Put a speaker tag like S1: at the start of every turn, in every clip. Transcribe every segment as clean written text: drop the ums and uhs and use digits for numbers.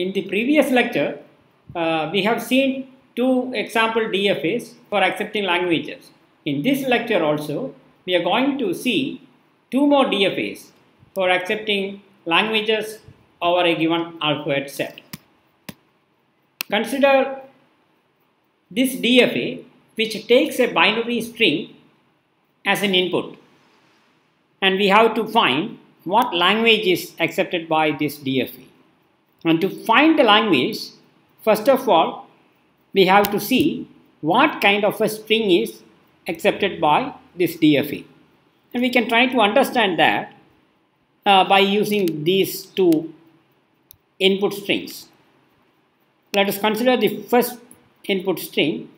S1: In the previous lecture, we have seen two example DFAs for accepting languages. In this lecture also, we are going to see two more DFAs for accepting languages over a given alphabet set. Consider this DFA which takes a binary string as an input, and we have to find what language is accepted by this DFA. And to find the language, first of all, we have to see what kind of a string is accepted by this DFA. And we can try to understand that by using these two input strings. Let us consider the first input string,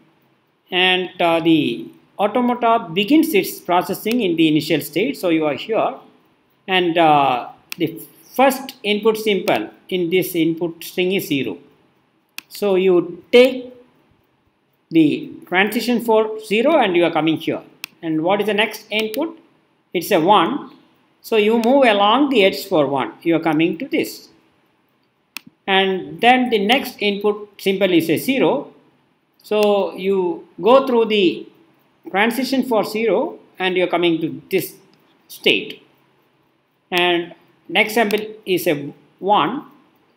S1: and the automata begins its processing in the initial state. So you are here, and the first input symbol in this input string is 0. So you take the transition for 0 and you are coming here. And what is the next input? It's a 1. So you move along the edge for 1. You are coming to this. And then the next input symbol is a 0. So you go through the transition for 0 and you are coming to this state. And next symbol is a 1.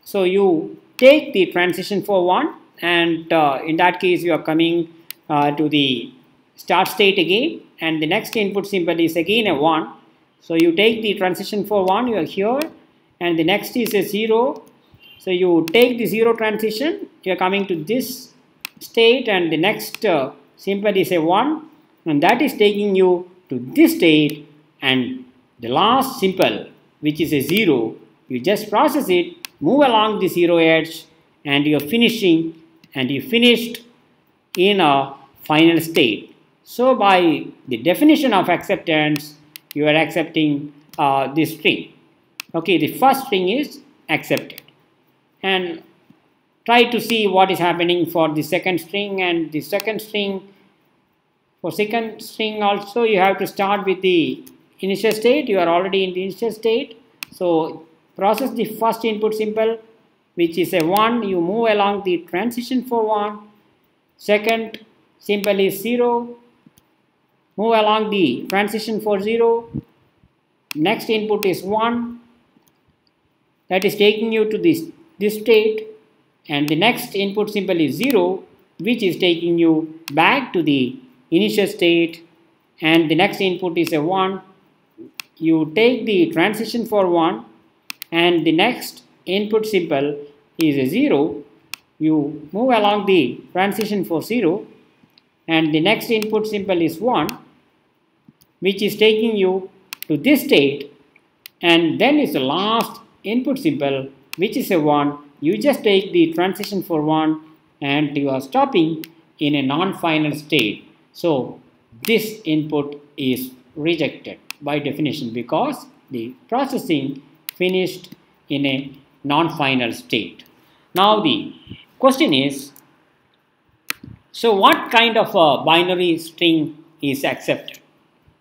S1: So you take the transition for 1, and in that case you are coming to the start state again, and the next input symbol is again a 1. So you take the transition for 1, you are here, and the next is a 0. So you take the 0 transition, you are coming to this state, and the next symbol is a 1, and that is taking you to this state, and the last symbol, which is a 0, you just process it, move along the 0 edge, and you are finishing, and you finished in a final state. So by the definition of acceptance, you are accepting this string. Okay, the first string is accepted. And try to see what is happening for the second string, and the second string. For second string also, you have to start with the initial state. You are already in the initial state. So process the first input symbol, which is a 1. You move along the transition for 1. Second symbol is 0. Move along the transition for 0. Next input is 1. That is taking you to this state. And the next input symbol is 0, which is taking you back to the initial state. And the next input is a 1. You take the transition for 1, and the next input symbol is a 0. You move along the transition for 0, and the next input symbol is 1, which is taking you to this state, and then is the last input symbol, which is a 1. You just take the transition for 1, and you are stopping in a non-final state. So this input is rejected by definition, because the processing finished in a non-final state. Now the question is, so what kind of a binary string is accepted?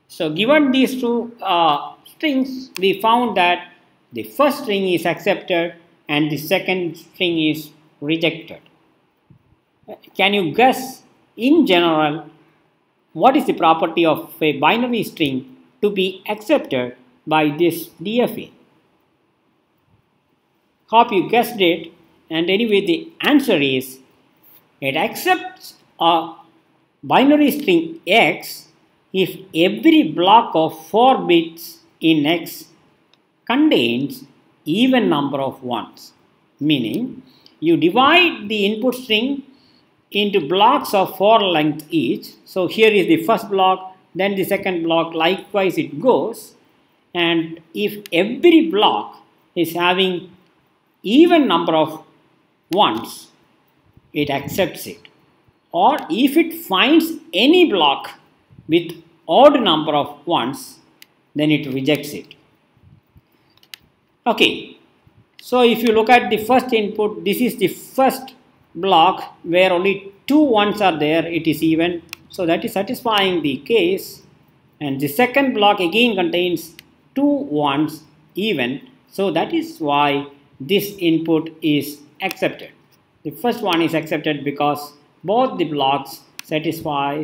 S1: So given these two strings, we found that the first string is accepted and the second string is rejected. Can you guess in general what is the property of a binary string to be accepted by this DFA? Hope you guessed it, and anyway the answer is, it accepts a binary string X if every block of 4 bits in X contains even number of 1s. Meaning, you divide the input string into blocks of 4 length each. So here is the first block, then the second block, likewise it goes. And if every block is having even number of 1s, it accepts it. Or if it finds any block with odd number of 1s, then it rejects it. Okay, so if you look at the first input, this is the first block where only 2 1s are there, it is even. So that is satisfying the case. And the second block again contains 2 1s even. So that is why this input is accepted. The first one is accepted because both the blocks satisfy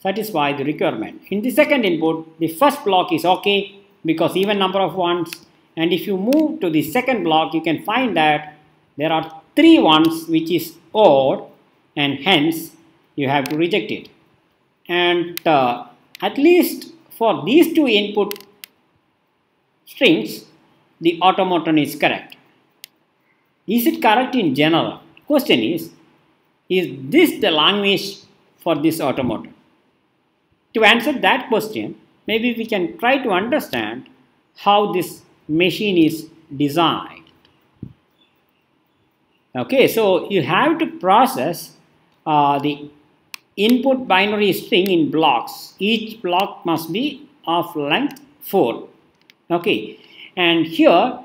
S1: the requirement. In the second input, the first block is okay because even number of ones, and if you move to the second block, you can find that there are 3 ones which is odd, and hence you have to reject it. And at least for these 2 input strings, the automaton is correct. Is it correct in general? Question is this the language for this automaton? To answer that question, maybe we can try to understand how this machine is designed. Okay, so you have to process the input binary string in blocks. Each block must be of length 4. Okay, and here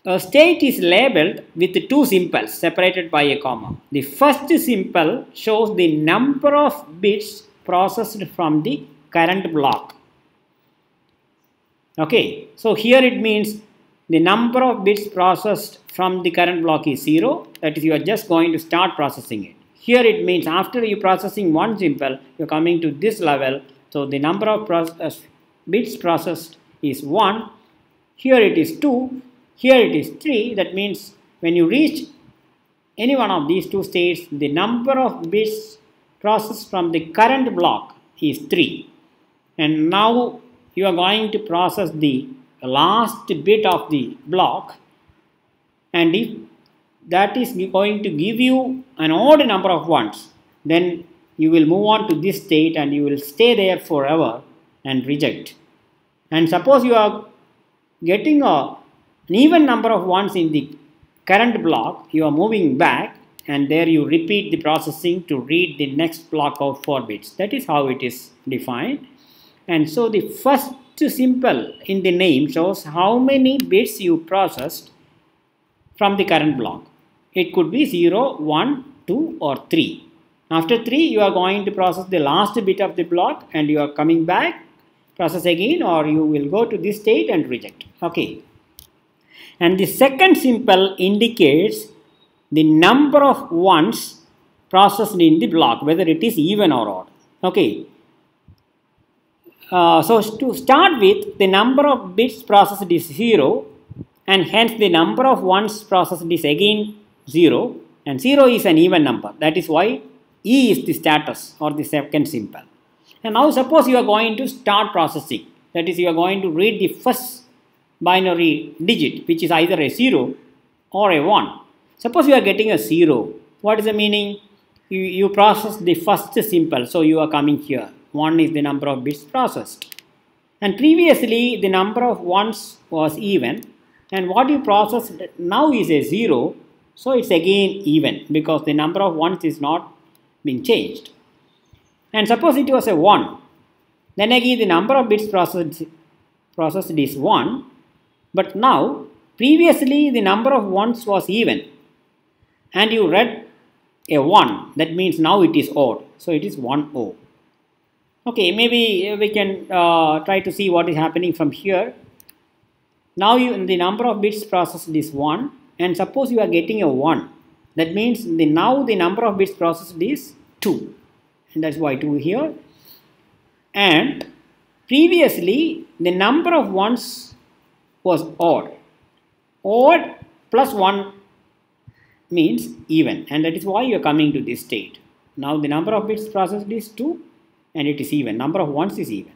S1: a state is labeled with 2 symbols separated by a comma. The first symbol shows the number of bits processed from the current block. Okay, so here it means the number of bits processed from the current block is 0. That is, you are just going to start processing it. Here it means after you processing one symbol, you are coming to this level. So the number of bits processed is 1. Here it is 2. Here it is 3. That means when you reach any one of these 2 states, the number of bits processed from the current block is 3. And now you are going to process the last bit of the block, and if that is going to give you an odd number of ones, then you will move on to this state and you will stay there forever and reject. And suppose you are getting an even number of ones in the current block, you are moving back and there you repeat the processing to read the next block of 4 bits. That is how it is defined. And so the first symbol in the name shows how many bits you processed from the current block. It could be 0, 1, 2 or 3. After 3 you are going to process the last bit of the block and you are coming back, process again, or you will go to this state and reject. Okay. And the second symbol indicates the number of ones processed in the block, whether it is even or odd. Okay. So to start with, the number of bits processed is 0, and hence the number of ones processed is again 0, and 0 is an even number. That is why E is the status or the second symbol. And now suppose you are going to start processing. That is, you are going to read the first binary digit, which is either a 0 or a 1. Suppose you are getting a 0. What is the meaning? You process the first symbol, so you are coming here. 1 is the number of bits processed. And previously the number of ones was even, and what you processed now is a 0, so it's again even because the number of ones is not being changed. And suppose it was a 1, then again the number of bits processed is 1, but now previously the number of ones was even and you read a 1, that means now it is odd, so it is 1-0. Okay, maybe we can try to see what is happening from here. Now the number of bits processed is 1, and suppose you are getting a 1. That means now the number of bits processed is 2, and that's why 2 here. And previously the number of ones was odd. Odd plus 1 means even, and that is why you are coming to this state. Now the number of bits processed is 2. And it is even, number of ones is even.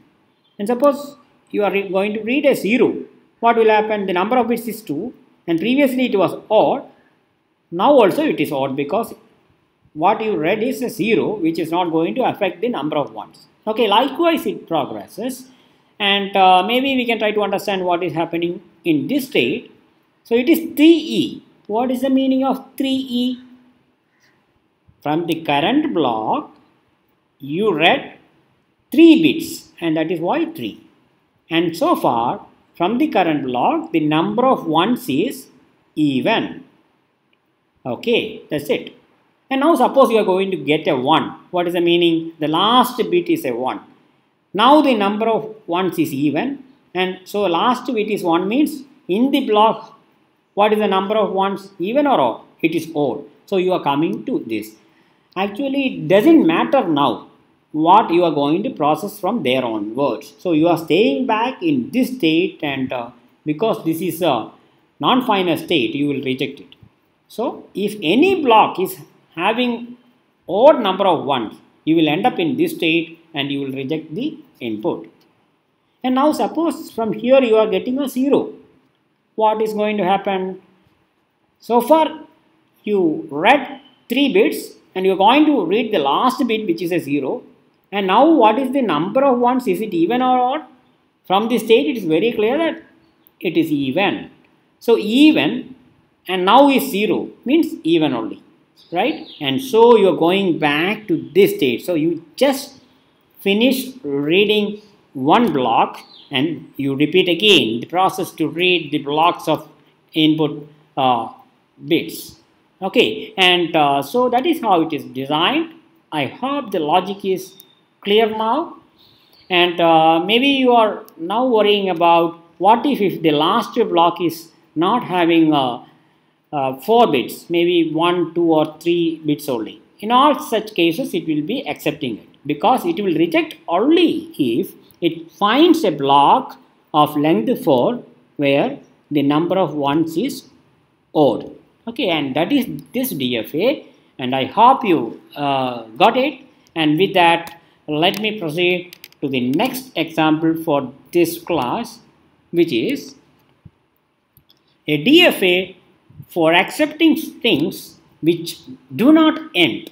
S1: And suppose you are going to read a 0, what will happen? The number of bits is 2 and previously it was odd, now also it is odd because what you read is a 0, which is not going to affect the number of ones. Okay, likewise it progresses, and maybe we can try to understand what is happening in this state. So it is 3E. What is the meaning of 3E? From the current block you read 3 bits, and that is why 3. And so far from the current block the number of ones is even. Okay, that's it. And now suppose you are going to get a 1. What is the meaning? The last bit is a 1. Now the number of ones is even, and so last bit is 1 means in the block What is the number of ones, even or odd? It is odd. So you are coming to this. Actually, it doesn't matter now what you are going to process from there onwards. So you are staying back in this state, and because this is a non-final state, you will reject it. So if any block is having odd number of ones, you will end up in this state and you will reject the input. And now suppose from here you are getting a 0. What is going to happen? So far you read 3 bits and you are going to read the last bit, which is a 0. And now what is the number of ones? Is it even or odd? From this state it is very clear that it is even. So even and now is 0 means even only, right? And so you are going back to this state. So you just finish reading one block and you repeat again the process to read the blocks of input bits. Okay, and so that is how it is designed. I hope the logic is clear now. And maybe you are now worrying about what if the last block is not having 4 bits, maybe 1, 2 or 3 bits only. In all such cases it will be accepting it, because it will reject only if it finds a block of length 4 where the number of ones is odd. Okay, and that is this DFA, and I hope you got it. And with that, let me proceed to the next example for this class, which is a DFA for accepting strings which do not end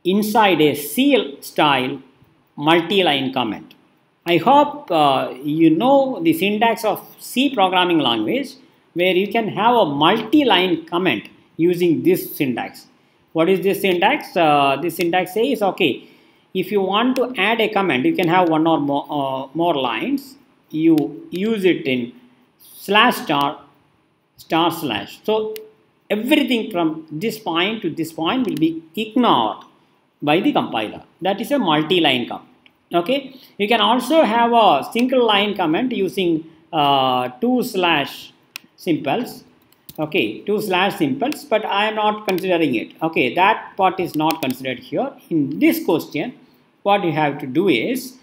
S1: inside a C style multi-line comment. I hope you know the syntax of C programming language, where you can have a multi-line comment using this syntax. What is this syntax? This syntax says, okay, if you want to add a comment, you can have one or more lines. You use it in /* //. So everything from this point to this point will be ignored by the compiler. That is a multi-line comment. Okay, you can also have a single line comment using 2/ simples. Okay, 2/ simples, but I am not considering it. Okay, that part is not considered here. In this question, what you have to do is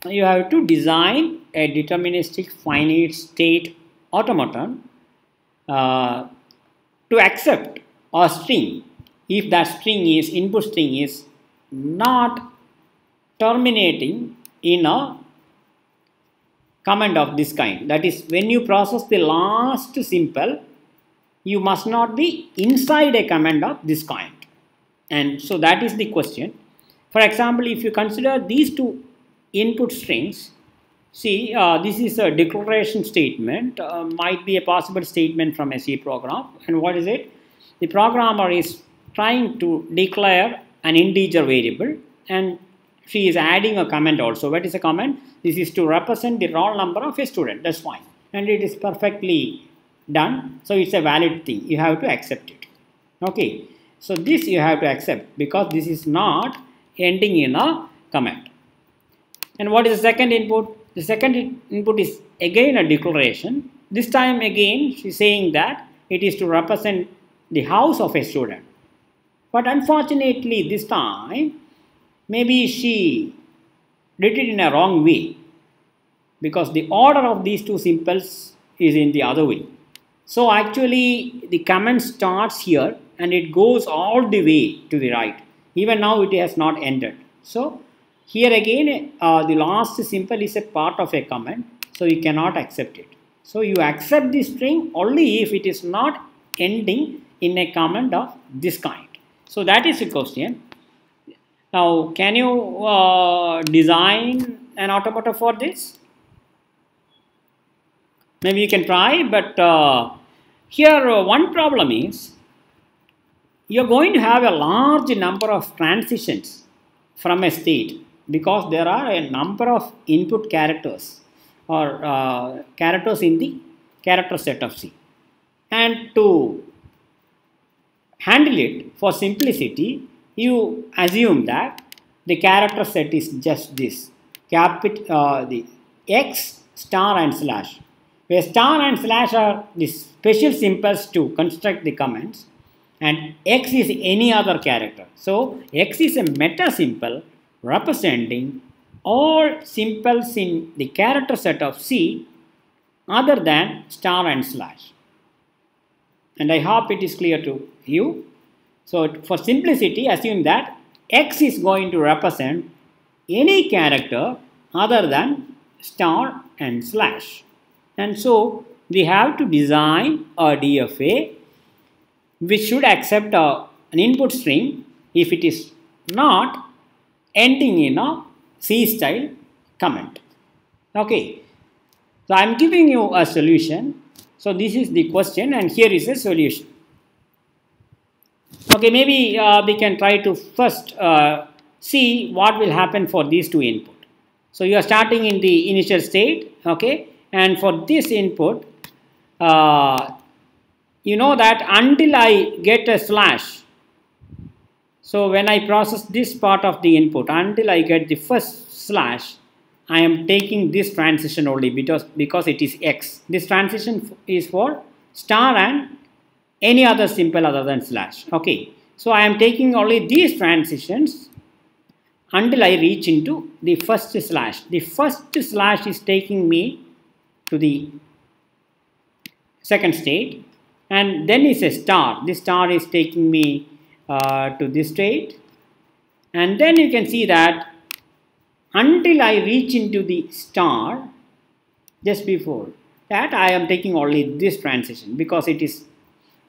S1: you have to design a deterministic finite state automaton to accept a string if that string is input string is not terminating in a comment of this kind. That is, when you process the last simple, you must not be inside a comment of this kind. And so that is the question. For example, if you consider these two input strings, see, this is a declaration statement, might be a possible statement from a C program. And what is it? The programmer is trying to declare an integer variable, and she is adding a comment also. What is a comment? This is to represent the roll number of a student. That's fine. And it is perfectly done. So it's a valid thing. You have to accept it. Okay. So this you have to accept, because this is not ending in a comment. And what is the second input? The second input is again a declaration. This time again she is saying that it is to represent the house of a student. But unfortunately this time maybe she did it in a wrong way, because the order of these two simples is in the other way. So actually the comment starts here and it goes all the way to the right. Even now it has not ended. So here again the last simple is a part of a comment, so you cannot accept it. So you accept the string only if it is not ending in a comment of this kind. So that is the question. Now can you design an automata for this? Maybe you can try, but here one problem is you are going to have a large number of transitions from a state, because there are a number of input characters or characters in the character set of C. And to handle it for simplicity, you assume that the character set is just this, the X, star and slash. where star and slash are the special symbols to construct the comments, and X is any other character. So X is a meta symbol representing all symbols in the character set of C other than star and slash. And I hope it is clear to you. So for simplicity, assume that X is going to represent any character other than star and slash. And so we have to design a DFA which should accept an input string if it is not ending in a C style comment. Okay, so I am giving you a solution. So this is the question and here is a solution. Okay, maybe we can try to first see what will happen for these two inputs. So you are starting in the initial state, okay, and for this input, you know that until I get a slash, so when I process this part of the input, until I get the first slash, I am taking this transition only because it is X. This transition is for star and any other symbol other than slash. Okay, so I am taking only these transitions until I reach into the first slash. The first slash is taking me to the second state, and then is a star. This star is taking me to this state, and then you can see that until I reach into the star, just before that I am taking only this transition because it is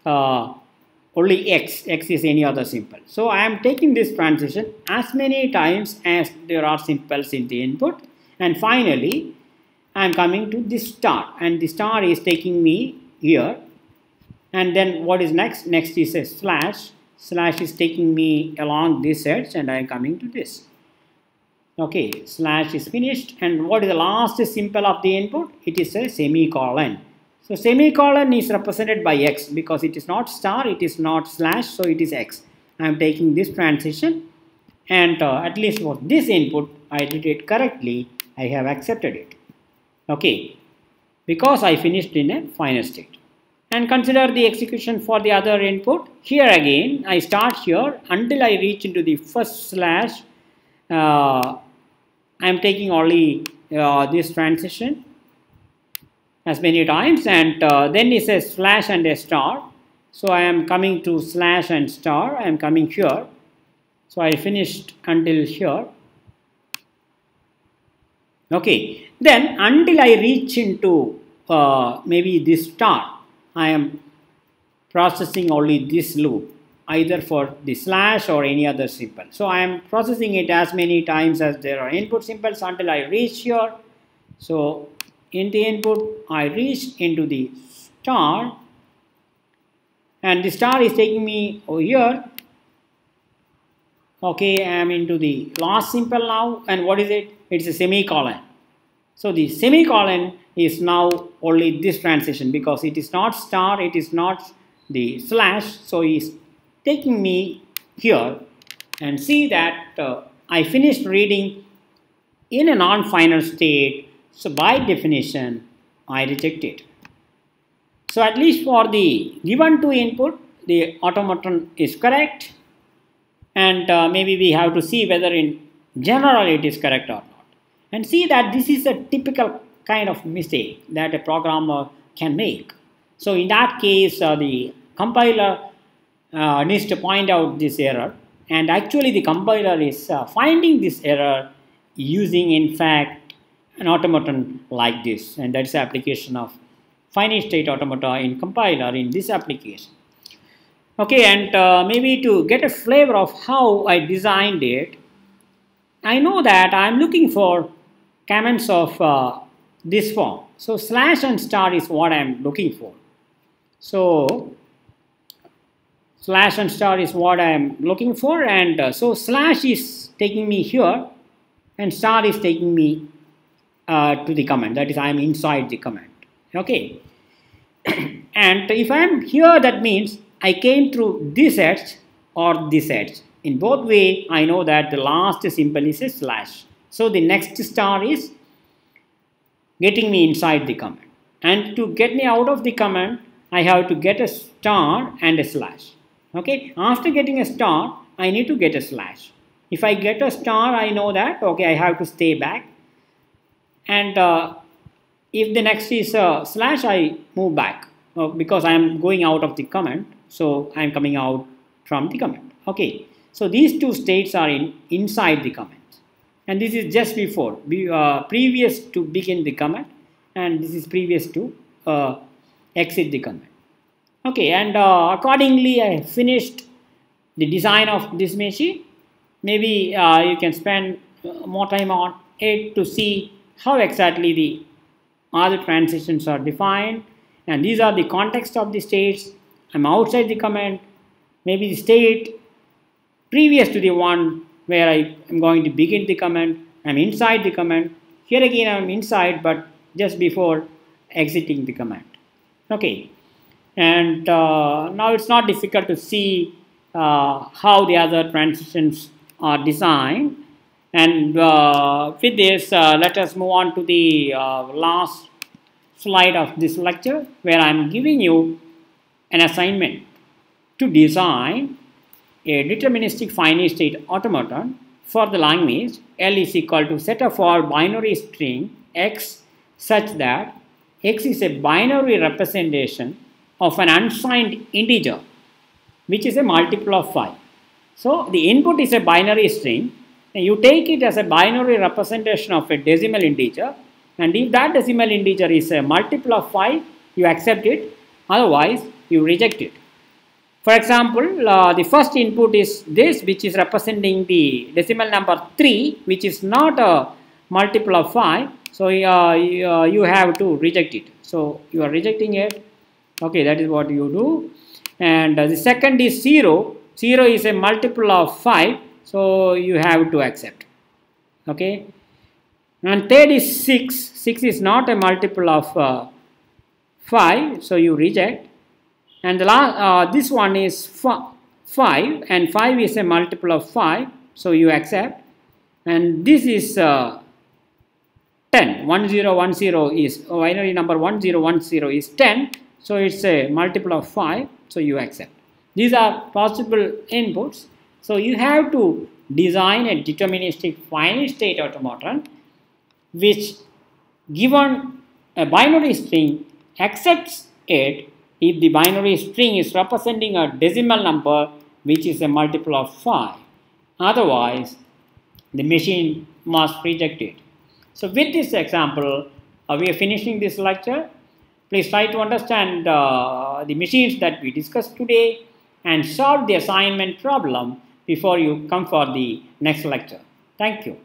S1: only X. X is any other symbol. So I am taking this transition as many times as there are symbols in the input, and finally I am coming to this star, and the star is taking me here. And then what is next? Next is a slash. Slash is taking me along this edge and I am coming to this. Okay, slash is finished, and what is the last symbol of the input? It is a semicolon. So semicolon is represented by X because it is not star, it is not slash, so it is X. I am taking this transition, and at least for this input I did it correctly. I have accepted it. Okay, because I finished in a final state. And consider the execution for the other input. Here again I start here until I reach into the first slash. I am taking only this transition as many times, and then is a slash and a star. So I am coming to slash and star. I am coming here. So I finished until here. Okay, then until I reach into maybe this star, I am processing only this loop, either for the slash or any other symbol. So I am processing it as many times as there are input symbols until I reach here. So in the input I reach into the star, and the star is taking me over here. Okay, I am into the last symbol now, and what is it? It's a semicolon. So the semicolon is now only this transition because it is not star, it is not the slash. So it's taking me here, and see that I finished reading in a non-final state. So by definition I reject it. So at least for the given two input, the automaton is correct, and maybe we have to see whether in general it is correct or not. And see that this is a typical kind of mistake that a programmer can make. So in that case the compiler needs to point out this error, and actually the compiler is finding this error using in fact an automaton like this, and that's the application of finite state automata in compiler in this application. Okay, and maybe to get a flavor of how I designed it, I know that I am looking for comments of this form. So slash and star is what I am looking for. So slash and star is what I am looking for, and so slash is taking me here and star is taking me to the comment, that is I am inside the comment. Okay, and if I am here, that means I came through this edge or this edge. In both way I know that the last symbol is a slash. So the next star is getting me inside the comment. and to get me out of the comment, I have to get a star and a slash. Okay, after getting a star, I need to get a slash. If I get a star, I know that, okay, I have to stay back. And if the next is a slash, I move back because I am going out of the comment. So I am coming out from the comment. Okay, so these two states are inside the comment. And this is just before, previous to begin the comment, and this is previous to exit the comment. Okay, and accordingly I finished the design of this machine. Maybe you can spend more time on it to see how exactly the other transitions are defined, and these are the context of the states. I'm outside the comment, maybe the state previous to the one where I am going to begin the comment. I'm inside the comment. Here again I'm inside, but just before exiting the comment. Okay, and now it's not difficult to see how the other transitions are designed. And with this, let us move on to the last slide of this lecture, where I'm giving you an assignment to design a deterministic finite state automaton for the language L is equal to set of all binary string x such that x is a binary representation of an unsigned integer which is a multiple of 5. So the input is a binary string, and you take it as a binary representation of a decimal integer, and if that decimal integer is a multiple of 5, you accept it, otherwise you reject it. For example, the first input is this, which is representing the decimal number 3, which is not a multiple of 5, so you have to reject it. So you are rejecting it. Okay, that is what you do. And the second is 0. 0 is a multiple of 5, so you have to accept. Okay, and third is 6. 6 is not a multiple of 5, so you reject. And the last, this one is 5, and 5 is a multiple of 5, so you accept. And this is 10. 1010 is binary number 1010 is 10, so it's a multiple of 5, so you accept. These are possible inputs. So you have to design a deterministic finite state automaton which, given a binary string, accepts it if the binary string is representing a decimal number which is a multiple of 5. Otherwise, the machine must reject it. So with this example, we are finishing this lecture. Please try to understand the machines that we discussed today and solve the assignment problem before you come for the next lecture. Thank you.